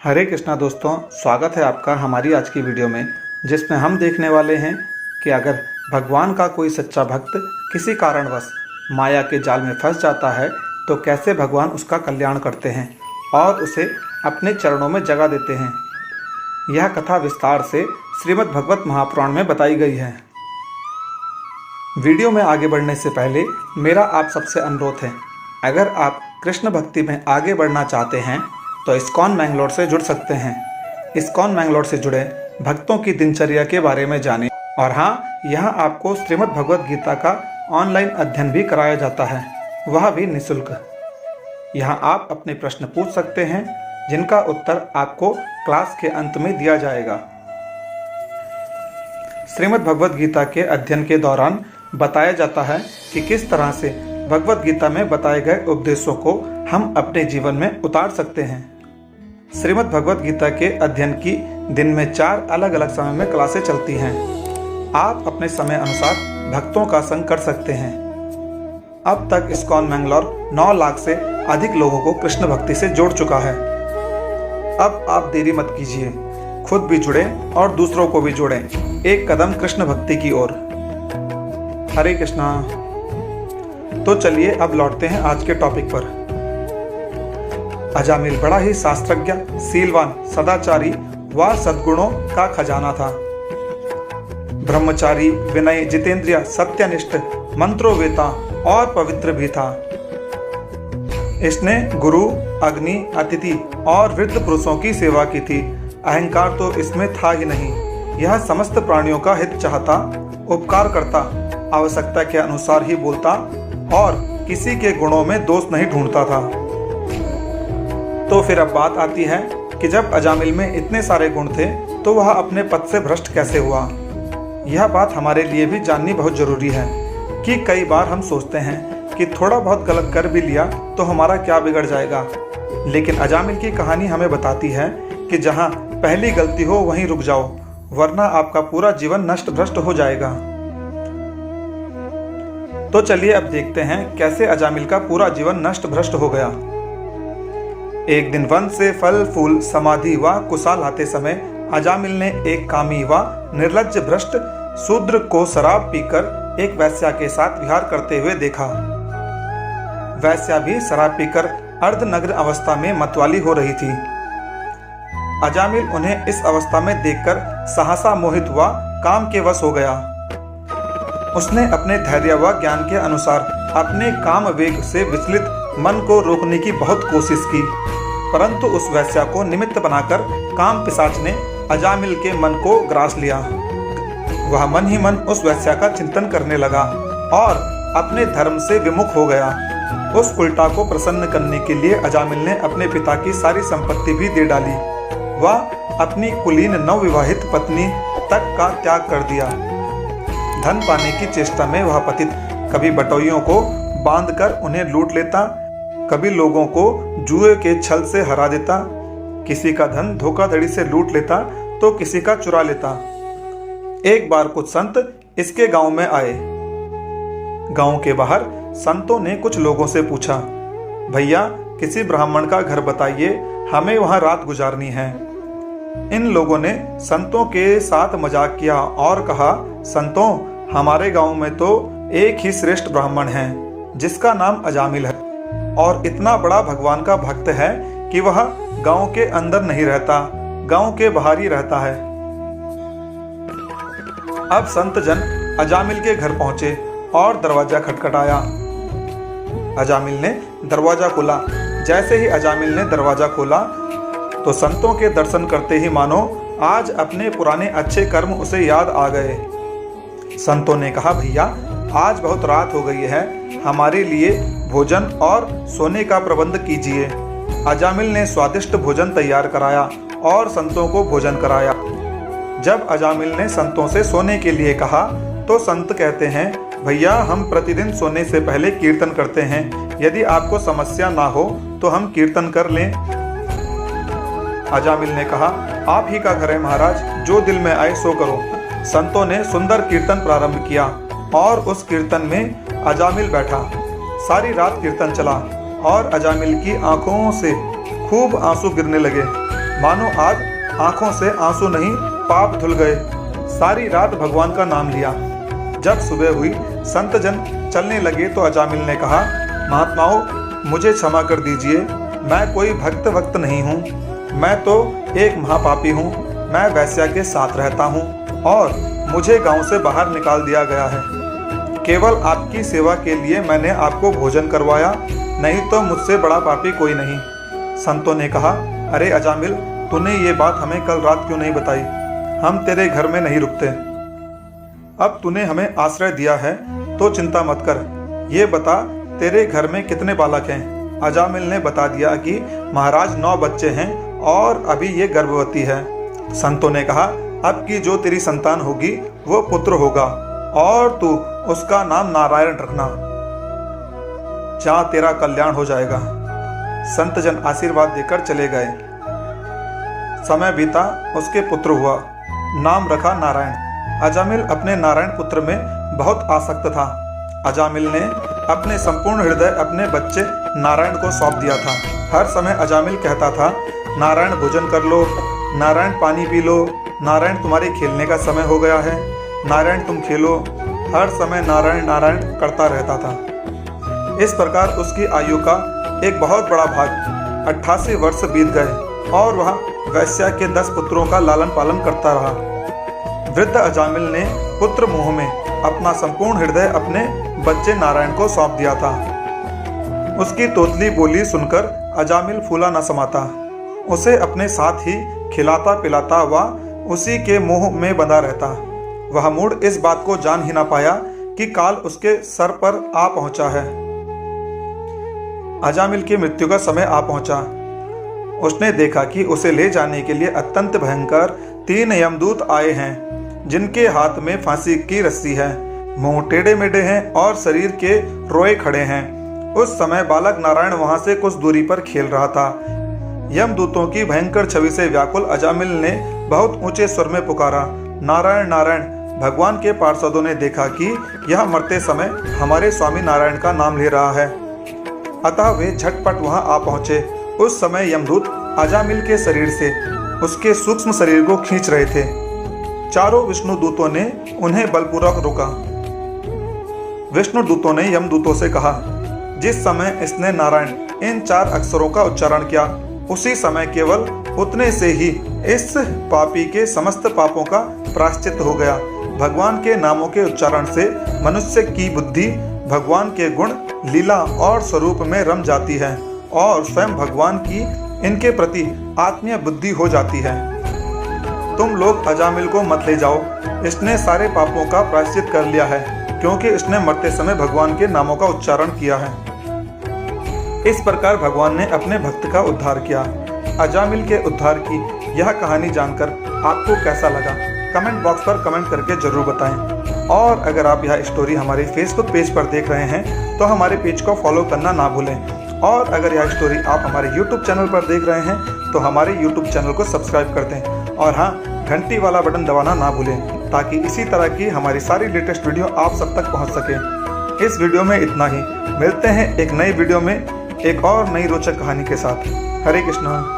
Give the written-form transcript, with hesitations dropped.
हरे कृष्णा दोस्तों, स्वागत है आपका हमारी आज की वीडियो में, जिसमें हम देखने वाले हैं कि अगर भगवान का कोई सच्चा भक्त किसी कारणवश माया के जाल में फंस जाता है तो कैसे भगवान उसका कल्याण करते हैं और उसे अपने चरणों में जगह देते हैं। यह कथा विस्तार से श्रीमद् भगवत महापुराण में बताई गई है। वीडियो में आगे बढ़ने से पहले मेरा आप सबसे अनुरोध है, अगर आप कृष्ण भक्ति में आगे बढ़ना चाहते हैं तो इस्कॉन मैंगलोर से जुड़ सकते हैं। इस्कॉन मैंगलोर से जुड़े भक्तों की दिनचर्या के बारे में जानें। और हाँ, यहाँ आपको श्रीमद् भगवत गीता का ऑनलाइन अध्ययन भी कराया जाता है, वह भी निःशुल्क। यहाँ आप अपने प्रश्न पूछ सकते हैं, जिनका उत्तर आपको क्लास के अंत में दिया जाएगा। श्रीमद् भगवत गीता के अध्ययन के दौरान बताया जाता है कि किस तरह से भगवत गीता में बताए गए उपदेशों को हम अपने जीवन में उतार सकते हैं। श्रीमद् भगवत गीता के अध्ययन की दिन में 4 अलग अलग समय में क्लासें चलती हैं। आप अपने समय अनुसार भक्तों का संग कर सकते हैं। अब तक इस्कॉन मैंगलोर 9 लाख से अधिक लोगों को कृष्ण भक्ति से जोड़ चुका है। अब आप देरी मत कीजिए, खुद भी जुड़ें और दूसरों को भी जोड़ें, एक कदम कृष्ण भक्ति की ओर। हरे कृष्णा। तो चलिए अब लौटते हैं आज के टॉपिक पर। अजामिल बड़ा ही शास्त्रज्ञ, सीलवान, सदाचारी व सद्गुणों का खजाना था। ब्रह्मचारी, विनय, जितेंद्रिय, सत्यनिष्ठ, मंत्रोवेता और पवित्र भी था। इसने गुरु, अग्नि, अतिथि और वृद्ध पुरुषों की सेवा की थी। अहंकार तो इसमें था ही नहीं। यह समस्त प्राणियों का हित चाहता, उपकार करता, आवश्यकता के अनुसार ही बोलता और किसी के गुणों में दोष नहीं ढूंढता था। तो फिर अब बात आती है कि जब अजामिल में इतने सारे गुण थे तो वह अपने पद से भ्रष्ट कैसे हुआ। यह बात हमारे लिए भी जाननी बहुत जरूरी है कि कई बार हम सोचते हैं कि थोड़ा बहुत गलत कर भी लिया तो हमारा क्या बिगड़ जाएगा, लेकिन अजामिल की कहानी हमें बताती है कि जहाँ पहली गलती हो वहीं रुक जाओ, वरना आपका पूरा जीवन नष्ट भ्रष्ट हो जाएगा। तो चलिए अब देखते हैं कैसे अजामिल का पूरा जीवन नष्ट भ्रष्ट हो गया। एक दिन वन से फल फूल समाधि व कुशाल लाते समय अजामिल ने एक कामी व निर्लज्ज भ्रष्ट शूद्र को शराब पीकर एक वैश्या के साथ विहार करते हुए देखा। वैश्या भी शराब पीकर अर्धनग्न अवस्था में मतवाली हो रही थी। अजामिल उन्हें इस अवस्था में देखकर सहसा मोहित हुआ, काम के वश हो गया। उसने अपने धैर्य व ज्ञान के अनुसार अपने काम वेग से विचलित मन को रोकने की बहुत कोशिश की, परंतु उस वैश्या को निमित्त बनाकर काम पिशाच ने अजामिल के मन को ग्रास लिया। वह मन ही मन उस वैश्या का चिंतन करने लगा और अपने धर्म से विमुख हो गया। उस उल्टा को प्रसन्न करने के लिए अजामिल ने अपने पिता की सारी संपत्ति भी दे डाली। वह अपनी कुलीन नवविवाहित पत्नी तक का त्याग कर दिया। धन पाने की चेष्टा में वह पतित कभी बटोइयों को बांधकर उन्हें लूट लेता, कभी लोगों को जुए के छल से हरा देता, किसी का धन धोखाधड़ी से लूट लेता तो किसी का चुरा लेता। एक बार कुछ संत इसके गांव में आए। गांव के बाहर संतों ने कुछ लोगों से पूछा, भैया किसी ब्राह्मण का घर बताइए, हमें वहां रात गुजारनी है। इन लोगों ने संतों के साथ मजाक किया और कहा, संतों, हमारे गांव में तो एक ही श्रेष्ठ ब्राह्मण है जिसका नाम अजामिल है और इतना बड़ा भगवान का भक्त है कि वह गांव के अंदर नहीं रहता, गांव के बाहर ही रहता है। अब संत जन अजामिल के घर पहुंचे और दरवाजा खटखटाया। अजामिल ने दरवाजा खोला। जैसे ही अजामिल ने दरवाजा खोला तो संतों के दर्शन करते ही मानो आज अपने पुराने अच्छे कर्म उसे याद आ गए। संतों ने कहा, भैया आज बहुत रात हो गई है, हमारे लिए भोजन और सोने का प्रबंध कीजिए। अजामिल ने स्वादिष्ट भोजन तैयार कराया और संतों को भोजन कराया। जब अजामिल ने संतों से सोने के लिए कहा तो संत कहते हैं, भैया हम प्रतिदिन सोने से पहले कीर्तन करते हैं, यदि आपको समस्या ना हो तो हम कीर्तन कर लें। अजामिल ने कहा, आप ही का घर है महाराज, जो दिल में आए सो करो। संतों ने सुंदर कीर्तन प्रारंभ किया और उस कीर्तन में अजामिल बैठा। सारी रात कीर्तन चला और अजामिल की आंखों से खूब आंसू गिरने लगे। मानो आज आंखों से आंसू नहीं पाप धुल गए। सारी रात भगवान का नाम लिया। जब सुबह हुई, संत जन चलने लगे तो अजामिल ने कहा, महात्माओं, मुझे क्षमा कर दीजिए, मैं कोई भक्त वक्त नहीं हूँ। मैं तो एक महापापी हूँ। मैं वैश्या के साथ रहता हूँ और मुझे गांव से बाहर निकाल दिया गया है। केवल आपकी सेवा के लिए मैंने आपको भोजन करवाया, नहीं तो मुझसे बड़ा पापी कोई नहीं। संतों ने कहा, अरे अजामिल, तूने ये बात हमें कल रात क्यों नहीं बताई? हम तेरे घर में नहीं रुकते। अब तूने हमें आश्रय दिया है तो चिंता मत कर। ये बता, तेरे घर में कितने बालक हैं? अजामिल ने बता दिया कि महाराज 9 बच्चे हैं और अभी ये गर्भवती है। संतों ने कहा, अब की जो तेरी संतान होगी वो पुत्र होगा और तू उसका नाम नारायण रखना। जहां तेरा कल्याण हो जाएगा। संत जन आशीर्वाद देकर चले गए। समय बीता, उसके पुत्र हुआ, नाम रखा नारायण। अजामिल अपने नारायण पुत्र में बहुत आसक्त था। अजामिल ने अपने संपूर्ण हृदय अपने बच्चे नारायण को सौंप दिया था। हर समय अजामिल कहता था, नारायण भोजन कर लो, नारायण पानी पी लो, नारायण तुम्हारे खेलने का समय हो गया है, नारायण तुम खेलो। हर समय नारायण नारायण करता रहता था। इस प्रकार उसकी आयु का एक बहुत बड़ा भाग 88 वर्ष बीत गए और वह वैश्या के 10 पुत्रों का लालन पालन करता रहा। वृद्ध अजामिल ने पुत्र मोह में अपना संपूर्ण हृदय अपने बच्चे नारायण को सौंप दिया था। उसकी तोतली बोली सुनकर अजामिल फूला न समाता। उसे अपने साथ ही खिलाता पिलाता व उसी के मोह में बंधा रहता। वह मूढ़ इस बात को जान ही ना पाया कि काल उसके सर पर आ पहुंचा है। अजामिल की मृत्यु का समय आ पहुंचा। उसने देखा कि उसे ले जाने के लिए अत्यंत भयंकर 3 यमदूत आए हैं, जिनके हाथ में फांसी की रस्सी है, मुंह टेढ़े मेढ़े हैं और शरीर के रोए खड़े हैं। उस समय बालक नारायण वहां से कुछ दूरी पर खेल रहा था। यमदूतों की भयंकर छवि से व्याकुल अजामिल ने बहुत ऊंचे स्वर में पुकारा, नारायण नारायण। भगवान के पार्षदों ने देखा कि यह मरते समय हमारे स्वामी नारायण का नाम ले रहा है, अतः वे झटपट वहां आ पहुंचे। उस समय यमदूत अजामिल के शरीर से उसके सूक्ष्म शरीर को खींच रहे थे। चारों विष्णु दूतों ने उन्हें बलपूर्वक रोका। विष्णु दूतों ने यमदूतों से कहा, जिस समय इसने नारायण इन 4 अक्षरों का उच्चारण किया, उसी समय केवल उतने से ही इस पापी के समस्त पापों का प्रायश्चित हो गया। भगवान के नामों के उच्चारण से मनुष्य की बुद्धि भगवान के गुण, लीला और स्वरूप में रम जाती है और स्वयं भगवान की इनके प्रति आत्मीय बुद्धि हो जाती है। तुम लोग अजामिल को मत ले जाओ, इसने सारे पापों का प्रायश्चित कर लिया है, क्योंकि इसने मरते समय भगवान के नामों का उच्चारण किया है। इस प्रकार भगवान ने अपने भक्त का उद्धार किया। अजामिल के उद्धार की यह कहानी जानकर आपको कैसा लगा, कमेंट बॉक्स पर कमेंट करके जरूर बताएं। और अगर आप यह स्टोरी हमारे फेसबुक पेज पर देख रहे हैं तो हमारे पेज को फॉलो करना ना भूलें। और अगर यह स्टोरी आप हमारे यूट्यूब चैनल पर देख रहे हैं तो हमारे यूट्यूब चैनल को सब्सक्राइब कर दें। और हाँ, घंटी वाला बटन दबाना ना भूलें, ताकि इसी तरह की हमारी सारी लेटेस्ट वीडियो आप सब तक पहुँच सके। इस वीडियो में इतना ही। मिलते हैं एक नई वीडियो में एक और नई रोचक कहानी के साथ। हरे कृष्णा।